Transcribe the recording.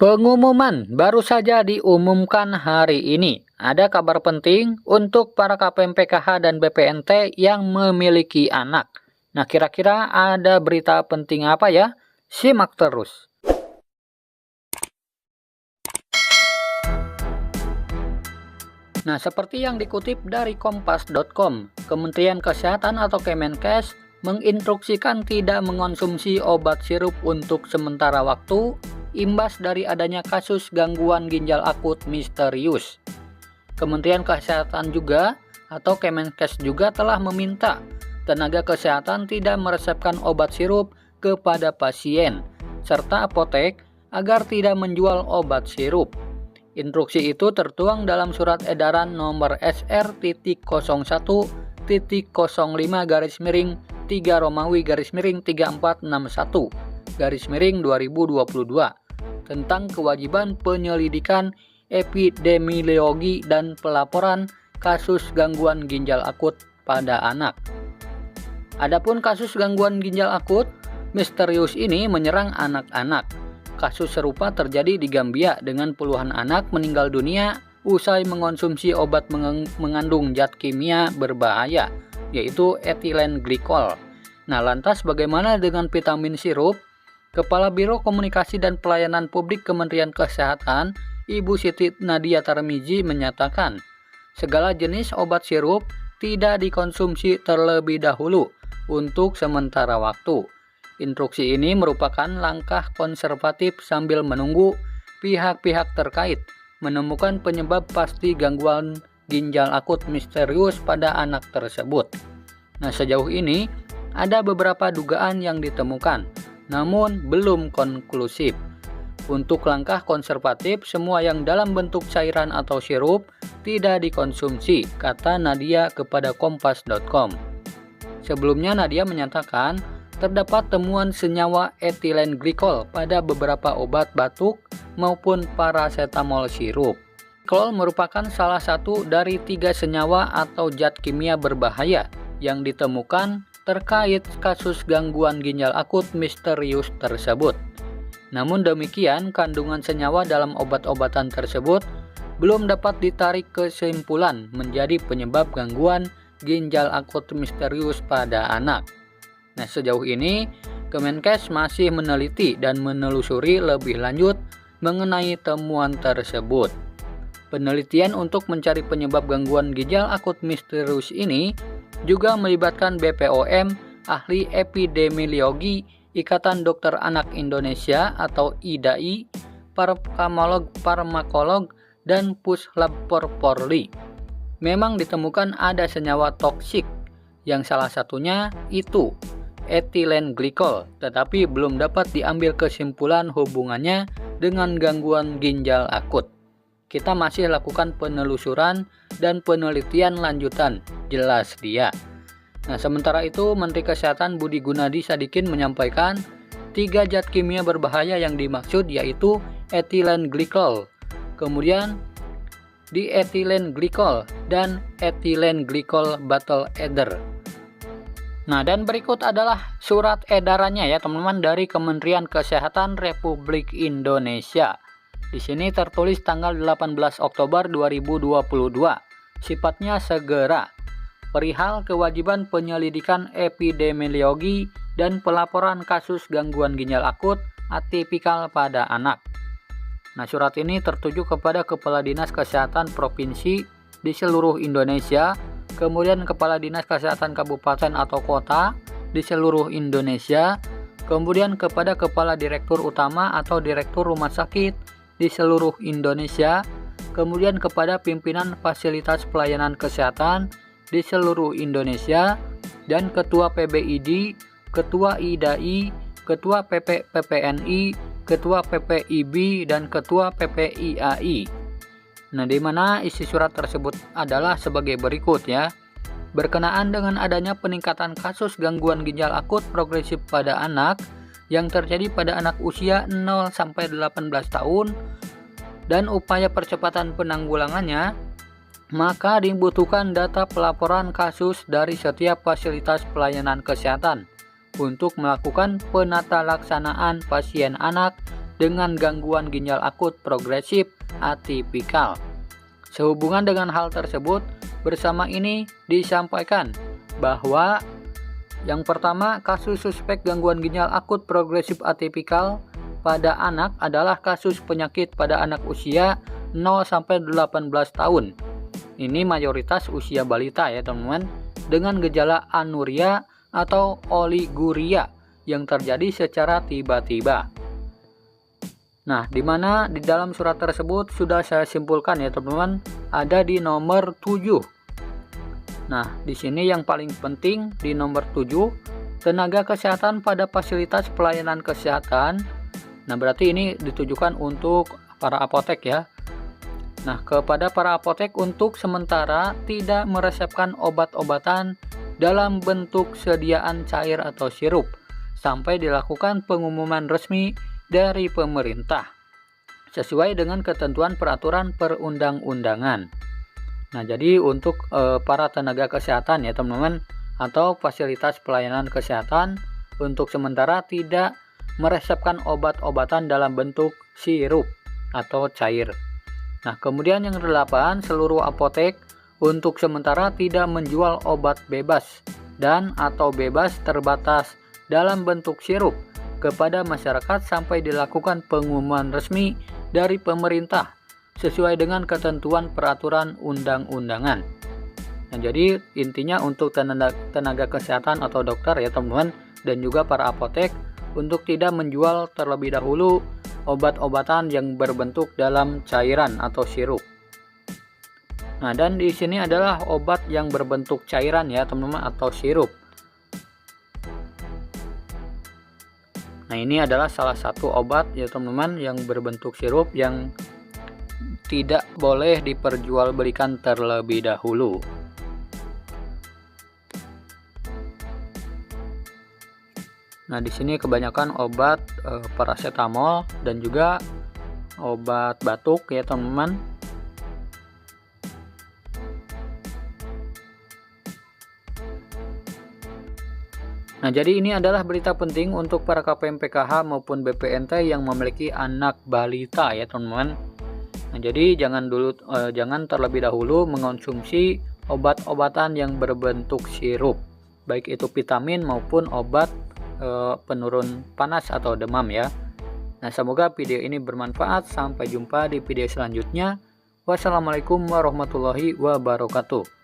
Pengumuman baru saja diumumkan hari ini. Ada kabar penting untuk para KPM PKH dan BPNT yang memiliki anak. Nah, kira-kira ada berita penting apa ya? Simak terus. Nah, seperti yang dikutip dari kompas.com, Kementerian Kesehatan atau Kemenkes menginstruksikan tidak mengonsumsi obat sirup untuk sementara waktu imbas dari adanya kasus gangguan ginjal akut misterius. Kementerian Kesehatan juga atau Kemenkes juga telah meminta tenaga kesehatan tidak meresepkan obat sirup kepada pasien serta apotek agar tidak menjual obat sirup. Instruksi itu tertuang dalam surat edaran nomor SR.013-3461/3461/2022 tentang kewajiban penyelidikan epidemiologi dan pelaporan kasus gangguan ginjal akut pada anak. Adapun kasus gangguan ginjal akut misterius ini menyerang anak-anak. Kasus serupa terjadi di Gambia dengan puluhan anak meninggal dunia usai mengonsumsi obat mengandung zat kimia berbahaya, yaitu etilen glikol. Nah, lantas bagaimana dengan vitamin sirup? Kepala Biro Komunikasi dan Pelayanan Publik Kementerian Kesehatan, Ibu Siti Nadia Tarmizi menyatakan, segala jenis obat sirup tidak dikonsumsi terlebih dahulu untuk sementara waktu. Instruksi ini merupakan langkah konservatif sambil menunggu pihak-pihak terkait menemukan penyebab pasti gangguan ginjal akut misterius pada anak tersebut. Nah, sejauh ini ada beberapa dugaan yang ditemukan, namun belum konklusif. Untuk langkah konservatif, semua yang dalam bentuk cairan atau sirup tidak dikonsumsi, kata Nadia kepada kompas.com. Sebelumnya Nadia menyatakan terdapat temuan senyawa etilen glikol pada beberapa obat batuk maupun paracetamol sirup. Glikol merupakan salah satu dari 3 senyawa atau zat kimia berbahaya yang ditemukan terkait kasus gangguan ginjal akut misterius tersebut. Namun demikian, kandungan senyawa dalam obat-obatan tersebut belum dapat ditarik kesimpulan menjadi penyebab gangguan ginjal akut misterius pada anak. Nah, sejauh ini Kemenkes masih meneliti dan menelusuri lebih lanjut mengenai temuan tersebut. Penelitian untuk mencari penyebab gangguan ginjal akut misterius ini juga melibatkan BPOM, ahli epidemiologi, Ikatan Dokter Anak Indonesia atau IDAI, farmakolog, dan Puslab Polri. Memang ditemukan ada senyawa toksik, yang salah satunya itu etilen glikol, tetapi belum dapat diambil kesimpulan hubungannya dengan gangguan ginjal akut. Kita masih lakukan penelusuran dan penelitian lanjutan, jelas dia. Nah, sementara itu Menteri Kesehatan Budi Gunadi Sadikin menyampaikan 3 zat kimia berbahaya yang dimaksud yaitu etilen glikol, kemudian dietilen glikol, dan etilen glikol bottle ether. Nah, dan berikut adalah surat edarannya ya teman-teman dari Kementerian Kesehatan Republik Indonesia. Di sini tertulis tanggal 18 Oktober 2022. Sifatnya segera. Perihal kewajiban penyelidikan epidemiologi dan pelaporan kasus gangguan ginjal akut atipikal pada anak. Nah, surat ini tertuju kepada Kepala Dinas Kesehatan Provinsi di seluruh Indonesia, kemudian Kepala Dinas Kesehatan Kabupaten atau Kota di seluruh Indonesia, kemudian kepada Kepala Direktur Utama atau Direktur Rumah Sakit di seluruh Indonesia, kemudian kepada pimpinan fasilitas pelayanan kesehatan di seluruh Indonesia, dan Ketua PBID, Ketua IDAI, Ketua PPNI, Ketua PPIB, dan Ketua PPIAI. Nah, di mana isi surat tersebut adalah sebagai berikut ya. Berkenaan dengan adanya peningkatan kasus gangguan ginjal akut progresif pada anak yang terjadi pada anak usia 0-18 tahun dan upaya percepatan penanggulangannya, maka dibutuhkan data pelaporan kasus dari setiap fasilitas pelayanan kesehatan untuk melakukan penatalaksanaan pasien anak dengan gangguan ginjal akut progresif atipikal. Sehubungan dengan hal tersebut, bersama ini disampaikan bahwa yang pertama, kasus suspek gangguan ginjal akut progresif atipikal pada anak adalah kasus penyakit pada anak usia 0-18 tahun. Ini mayoritas usia balita ya teman-teman, dengan gejala anuria atau oliguria yang terjadi secara tiba-tiba. Nah, di mana di dalam surat tersebut sudah saya simpulkan ya teman-teman, ada di nomor 7. Nah, di sini yang paling penting di nomor 7, tenaga kesehatan pada fasilitas pelayanan kesehatan. Nah, berarti ini ditujukan untuk para apotek ya. Nah, kepada para apotek untuk sementara tidak meresepkan obat-obatan dalam bentuk sediaan cair atau sirup sampai dilakukan pengumuman resmi dari pemerintah sesuai dengan ketentuan peraturan perundang-undangan. Nah, jadi untuk para tenaga kesehatan ya teman-teman, atau fasilitas pelayanan kesehatan untuk sementara tidak meresepkan obat-obatan dalam bentuk sirup atau cair. Nah, kemudian yang ke-8, seluruh apotek untuk sementara tidak menjual obat bebas dan atau bebas terbatas dalam bentuk sirup kepada masyarakat sampai dilakukan pengumuman resmi dari pemerintah sesuai dengan ketentuan peraturan undang-undangan. Nah, jadi intinya untuk tenaga kesehatan atau dokter ya teman-teman, dan juga para apotek untuk tidak menjual terlebih dahulu obat-obatan yang berbentuk dalam cairan atau sirup. Nah, dan di sini adalah obat yang berbentuk cairan ya teman-teman, atau sirup. Nah, ini adalah salah satu obat ya teman-teman yang berbentuk sirup yang tidak boleh diperjualbelikan terlebih dahulu. Nah, di sini kebanyakan obat paracetamol dan juga obat batuk ya teman-teman. Nah, jadi ini adalah berita penting untuk para KPM PKH maupun BPNT yang memiliki anak balita ya teman-teman. Nah, jadi jangan terlebih dahulu mengonsumsi obat-obatan yang berbentuk sirup, baik itu vitamin maupun obat penurun panas atau demam ya. Nah, semoga video ini bermanfaat. Sampai jumpa di video selanjutnya. Wassalamualaikum warahmatullahi wabarakatuh.